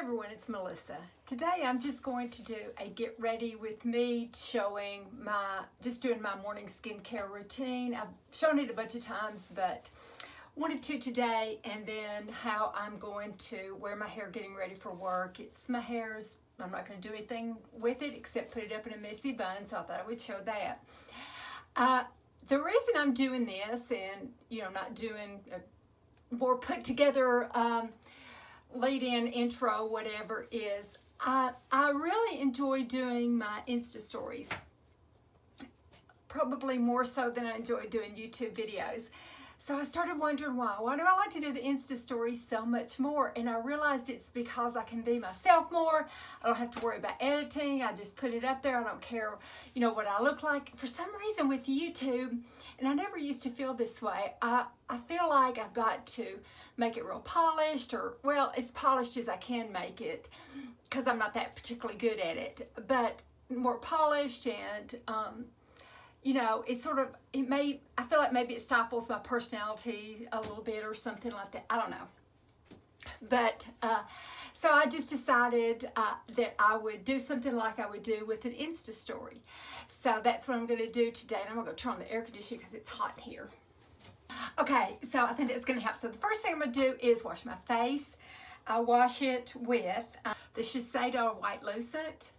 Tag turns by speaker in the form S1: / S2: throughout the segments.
S1: everyone, it's Melissa. Today I'm just going to do a get ready with me showing doing my morning skincare routine. I've shown it a bunch of times, but wanted to today, and then how I'm going to wear my hair getting ready for work. I'm not going to do anything with it except put it up in a messy bun, so I thought I would show that. The reason I'm doing this and, not doing a more put together lead-in intro, whatever, is I really enjoy doing my Insta stories, probably more so than I enjoy doing YouTube videos. So I started wondering why do I like to do the Insta stories so much more? And I realized it's because I can be myself more. I don't have to worry about editing. I just put it up there. I don't care, what I look like. For some reason with YouTube, and I never used to feel this way, I feel like I've got to make it real polished, or, well, as polished as I can make it, because I'm not that particularly good at it, but more polished, and it's sort of, I feel like maybe it stifles my personality a little bit or something like that. I don't know. But, so I just decided that I would do something like I would do with an Insta story. So that's what I'm going to do today. And I'm going to go turn on the air conditioner because it's hot in here. Okay, so I think that's going to help. So the first thing I'm going to do is wash my face. I wash it with the Shiseido White Lucent.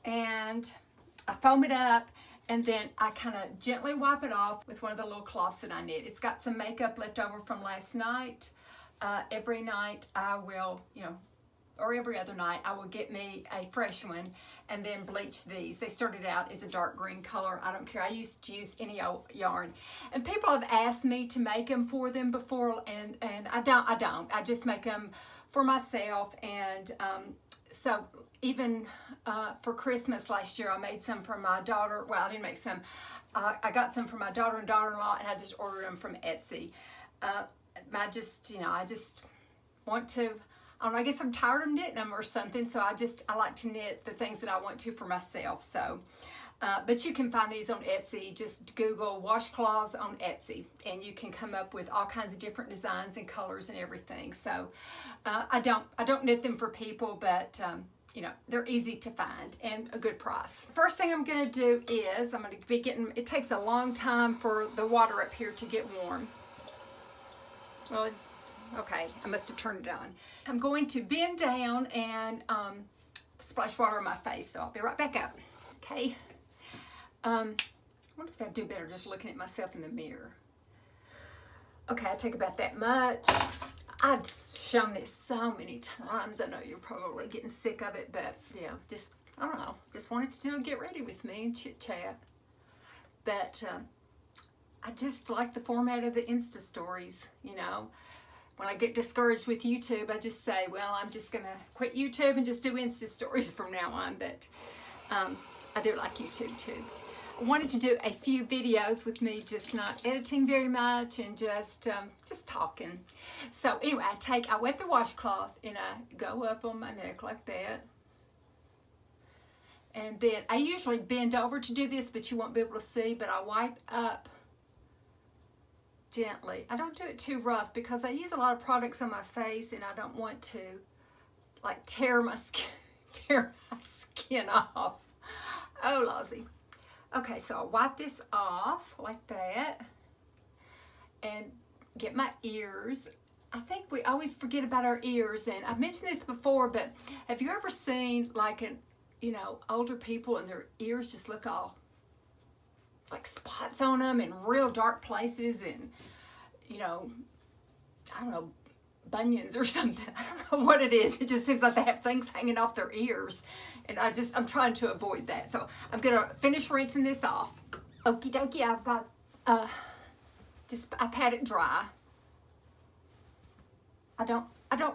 S1: And I foam it up. And then I kind of gently wipe it off with one of the little cloths that I knit. It's got some makeup left over from last night. Every night I will, or every other night, I will get me a fresh one and then bleach these. They started out as a dark green color. I don't care. I used to use any old yarn. And people have asked me to make them for them before, and I don't. I just make them for myself. And so even for Christmas last year, I made some for my daughter. Well, I didn't make some. I got some for my daughter and daughter-in-law, and I just ordered them from Etsy. I just want to, I guess I'm tired of knitting them or something, so I like to knit the things that I want to for myself. So, but you can find these on Etsy. Just Google washcloths on Etsy, and you can come up with all kinds of different designs and colors and everything. So, I don't knit them for people, but they're easy to find and a good price. First thing I'm going to do is I'm going to be getting, it takes a long time for the water up here to get warm. Well, okay, I must have turned it on. I'm going to bend down and splash water on my face, so I'll be right back up. Okay. I wonder if I'd do better just looking at myself in the mirror. Okay, I take about that much. I've shown this so many times. I know you're probably getting sick of it, but I don't know. Just wanted to do a get ready with me and chit chat. But I just like the format of the Insta stories, When I get discouraged with YouTube, I just say, well, I'm just going to quit YouTube and just do Insta stories from now on. But I do like YouTube too. I wanted to do a few videos with me just not editing very much and just talking. So anyway, I wet the washcloth and I go up on my neck like that. And then I usually bend over to do this, but you won't be able to see, but I wipe up gently. I don't do it too rough because I use a lot of products on my face and I don't want to like tear my skin off. Oh, lousy. Okay, so I'll wipe this off like that and get my ears. I think we always forget about our ears, and I've mentioned this before, but have you ever seen like older people and their ears just look all like spots on them in real dark places, and I don't know, bunions or something. I don't know what it is. It just seems like they have things hanging off their ears, and I'm trying to avoid that. So I'm gonna finish rinsing this off. Okie dokie, I've got I pat it dry. I don't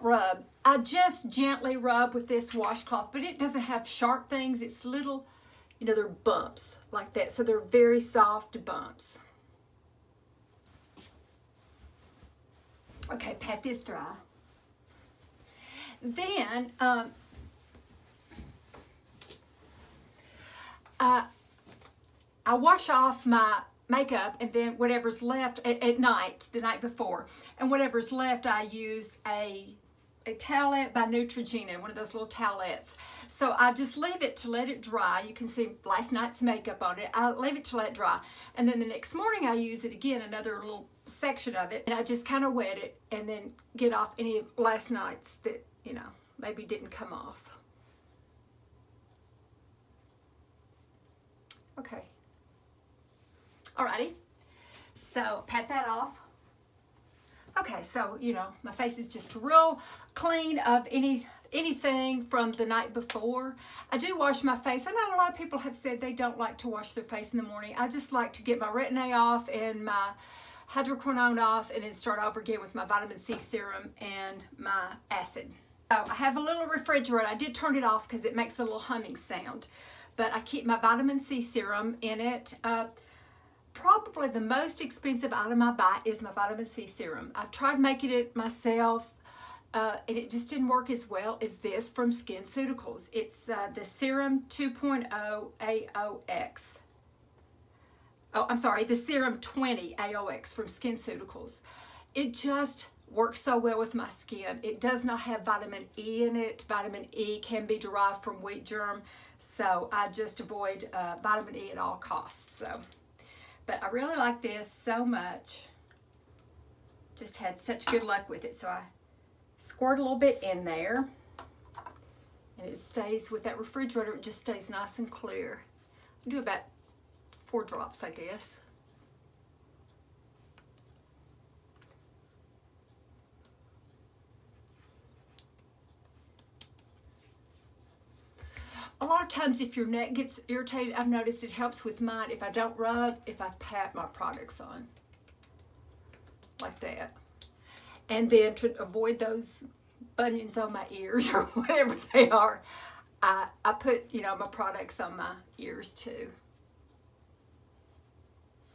S1: rub. I just gently rub with this washcloth, but it doesn't have sharp things. It's little, they're bumps like that. So they're very soft bumps. Okay, pat this dry. Then, I wash off my makeup, and then whatever's left at night, the night before, and whatever's left I use a a towelette by Neutrogena, one of those little towelettes. So I just leave it to let it dry. You can see last night's makeup on it. I leave it to let it dry. And then the next morning I use it again, another little section of it. And I just kind of wet it and then get off any of last night's that, you know, maybe didn't come off. Okay. Alrighty. So pat that off. Okay, so, you know, my face is just real clean of anything from the night before. I do wash my face. I know a lot of people have said they don't like to wash their face in the morning. I just like to get my retin-A off and my hydroquinone off and then start over again with my vitamin C serum and my acid. So I have a little refrigerator. I did turn it off because it makes a little humming sound. But I keep my vitamin C serum in it. Probably the most expensive item I buy is my vitamin C serum. I've tried making it myself and it just didn't work as well as this from Skinceuticals. It's the Serum 2.0 AOX. Oh, I'm sorry, the Serum 20 AOX from Skinceuticals. It just works so well with my skin. It does not have vitamin E in it. Vitamin E can be derived from wheat germ, so I just avoid vitamin E at all costs. So. But I really like this so much. Just had such good luck with it. So I squirt a little bit in there. And it stays with that refrigerator. It just stays nice and clear. I do about 4 drops, I guess. A lot of times if your neck gets irritated, I've noticed it helps with mine if I don't rub, if I pat my products on. Like that. And then to avoid those bunions on my ears or whatever they are, I put, you know, my products on my ears too.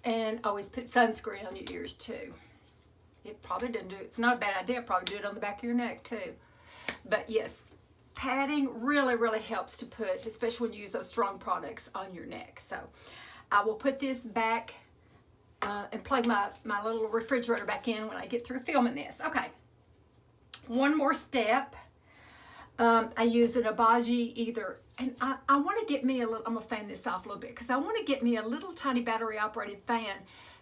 S1: And always put sunscreen on your ears too. It probably doesn't do it. It's not a bad idea. Probably do it on the back of your neck too. But yes, padding really, really helps to put, especially when you use those strong products, on your neck. So I will put this back and plug my little refrigerator back in when I get through filming this. Okay, one more step. I use an Obagi either, and I want to get me a little, I'm going to fan this off a little bit because I want to get me a little tiny battery operated fan.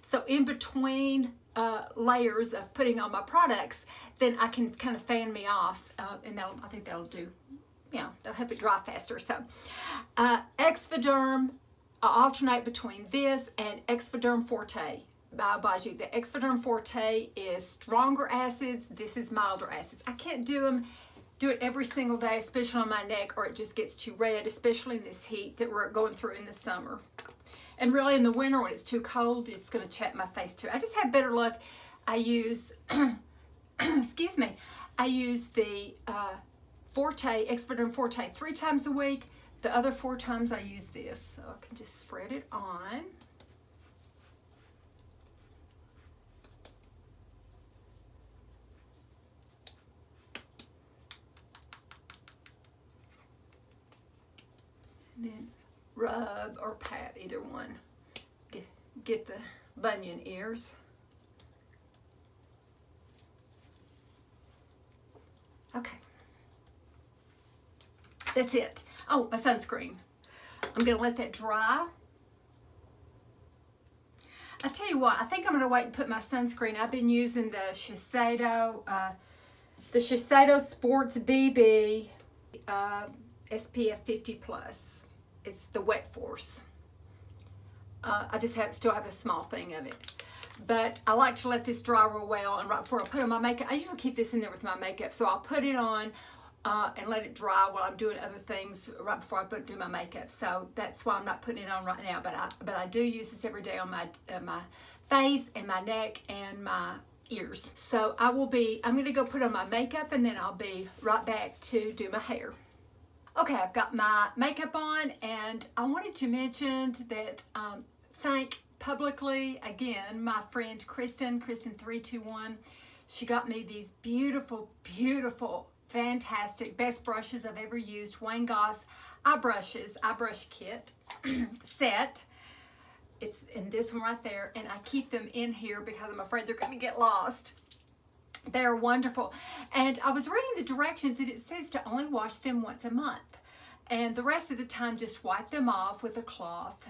S1: So in between layers of putting on my products, then I can kind of fan me off, and I think that'll do, you know, that'll help it dry faster. So, Exfoderm, I alternate between this and Exfoderm Forte by Obagi. The Exfoderm Forte is stronger acids. This is milder acids. I can't do it every single day, especially on my neck, or it just gets too red, especially in this heat that we're going through in the summer. And really in the winter when it's too cold, it's going to chap my face too. I just had better luck. I use, excuse me, I use the Forte, Exfoderm Forte 3 times a week. The other 4 times I use this. So I can just spread it on. And then rub or pat, either one. Get the bunion ears. Okay. That's it. Oh, my sunscreen. I'm going to let that dry. I tell you what, I think I'm going to wait and put my sunscreen. I've been using the Shiseido Sports BB SPF 50+. It's the Wet Force. I just still have a small thing of it. But I like to let this dry real well, and right before I put on my makeup, I usually keep this in there with my makeup. So I'll put it on and let it dry while I'm doing other things right before I do my makeup. So that's why I'm not putting it on right now. But I do use this every day on my face and my neck and my ears. So I'm going to go put on my makeup, and then I'll be right back to do my hair. Okay, I've got my makeup on, and I wanted to mention that thank publicly again my friend Kristen321. She got me these beautiful, beautiful, fantastic, best brushes I've ever used. Wayne Goss eye brush kit set. It's in this one right there, and I keep them in here because I'm afraid they're going to get lost. They're wonderful. And I was reading the directions and it says to only wash them once a month. And the rest of the time just wipe them off with a cloth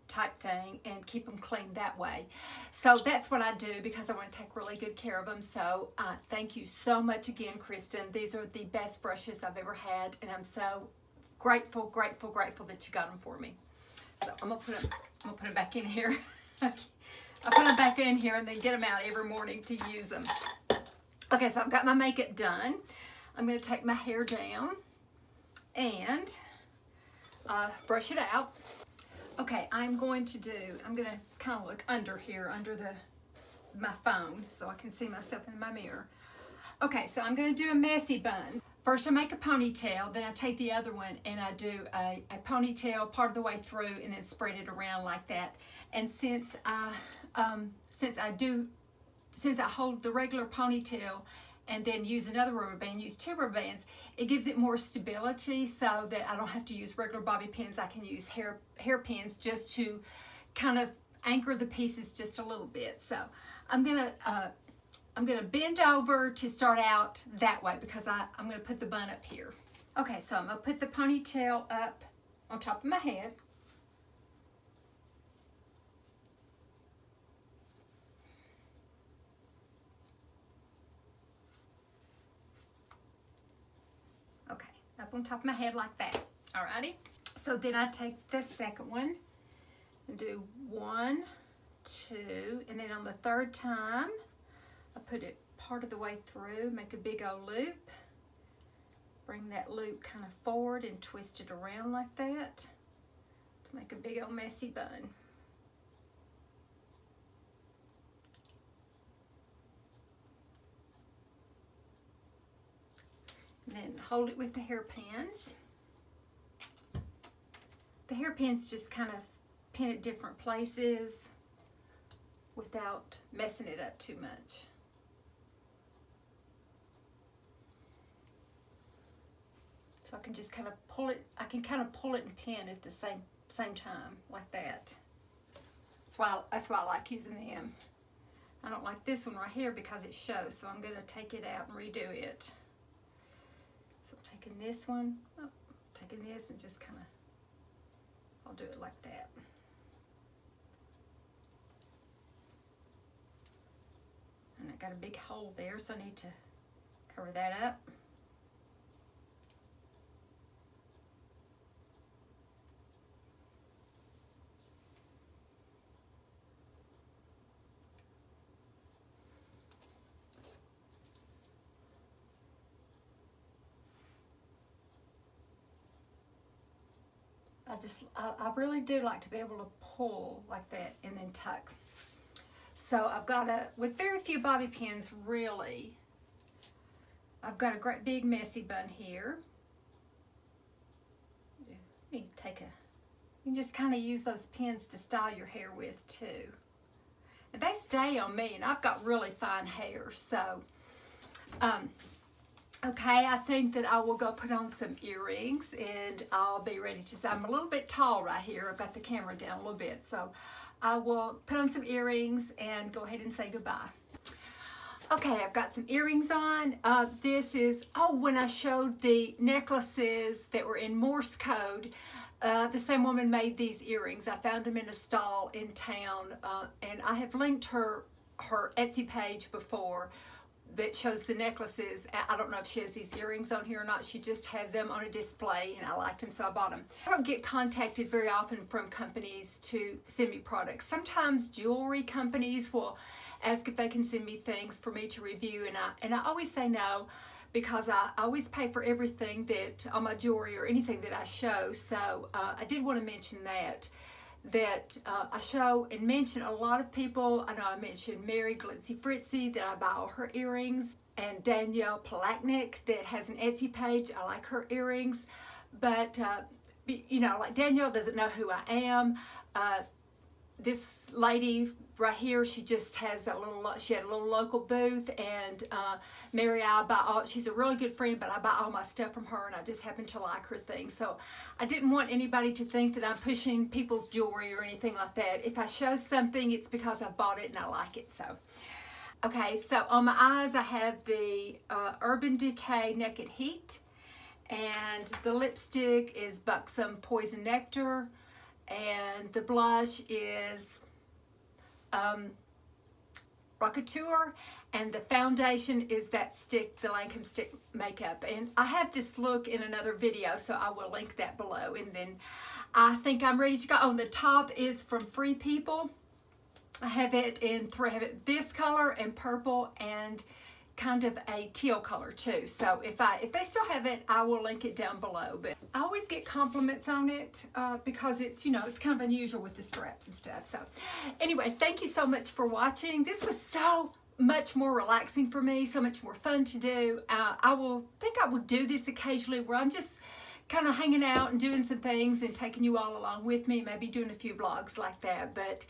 S1: type thing and keep them clean that way. So that's what I do because I want to take really good care of them. So thank you so much again, Kristen. These are the best brushes I've ever had, and I'm so grateful, grateful, grateful that you got them for me. So I'm gonna put them back in here. I put them back in here and then get them out every morning to use them. Okay, so I've got my makeup done. I'm gonna take my hair down and brush it out. Okay, I'm gonna kind of look under here, under my phone, so I can see myself in my mirror. Okay, so I'm gonna do a messy bun. First I make a ponytail, then I take the other one and I do a ponytail part of the way through and then spread it around like that. And since I hold the regular ponytail and then use another rubber band, use 2 rubber bands, it gives it more stability so that I don't have to use regular bobby pins. I can use hair pins just to kind of anchor the pieces just a little bit. So I'm gonna bend over to start out that way because I'm gonna put the bun up here. Okay, so I'm gonna put the ponytail up on top of my head. Up on top of my head like that. Alrighty. So then I take the second one and do 1, 2, and then on the third time I put it part of the way through, make a big old loop, bring that loop kind of forward and twist it around like that to make a big old messy bun. And then hold it with the hairpins. The hairpins just kind of pin at different places without messing it up too much. So I can just kind of pull it, and pin at the same time like that. That's why I like using them. I don't like this one right here because it shows, so I'm going to take it out and redo it. So I'm taking this one, taking this and just kind of, I'll do it like that. And I got a big hole there, so I need to cover that up. I really do like to be able to pull like that and then tuck. So I've got with very few bobby pins really, I've got a great big messy bun here. You can just kind of use those pins to style your hair with too. And they stay on me, and I've got really fine hair, so okay, I think that I will go put on some earrings and I'll be ready to say I'm a little bit tall right here. I've got the camera down a little bit, so I will put on some earrings and go ahead and say goodbye. Okay, I've got some earrings on. This is, when I showed the necklaces that were in Morse code, the same woman made these earrings. I found them in a stall in town, and I have linked her Etsy page before that shows the necklaces. I don't know if she has these earrings on here or not. She just had them on a display and I liked them, so I bought them. I don't get contacted very often from companies to send me products. Sometimes jewelry companies will ask if they can send me things for me to review, and I always say no, because I always pay for everything that on my jewelry or anything that I show. So I did want to mention that I show and mention a lot of people. I know I mentioned Mary Glitzy Fritzy that I buy all her earrings, and Danielle Palachnik that has an Etsy page. I like her earrings, but you know, like Danielle doesn't know who I am. This lady right here, she just has she had a little local booth, and Mary, she's a really good friend, but I buy all my stuff from her, and I just happen to like her things. So I didn't want anybody to think that I'm pushing people's jewelry or anything like that. If I show something, it's because I bought it and I like it. So Okay, so on my eyes I have the Urban Decay Naked Heat, and the lipstick is Buxom Poison Nectar, and the blush is Rockateur, and the foundation is that stick, the Lancome stick makeup. And I have this look in another video, so I will link that below. And then I think I'm ready to go. On the top is from Free People. I have it in three. I have it this color and purple and kind of a teal color too. So if they still have it, I will link it down below. But I always get compliments on it because it's, you know, it's kind of unusual with the straps and stuff. So anyway, thank you so much for watching. This was so much more relaxing for me, so much more fun to do. I will do this occasionally where I'm just kind of hanging out and doing some things and taking you all along with me, maybe doing a few vlogs like that. But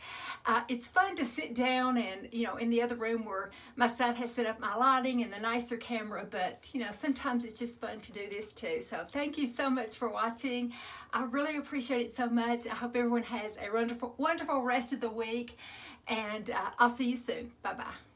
S1: it's fun to sit down and, you know, in the other room where my son has set up my lighting and the nicer camera. But, you know, sometimes it's just fun to do this too. So thank you so much for watching. I really appreciate it so much. I hope everyone has a wonderful, wonderful rest of the week. And I'll see you soon. Bye-bye.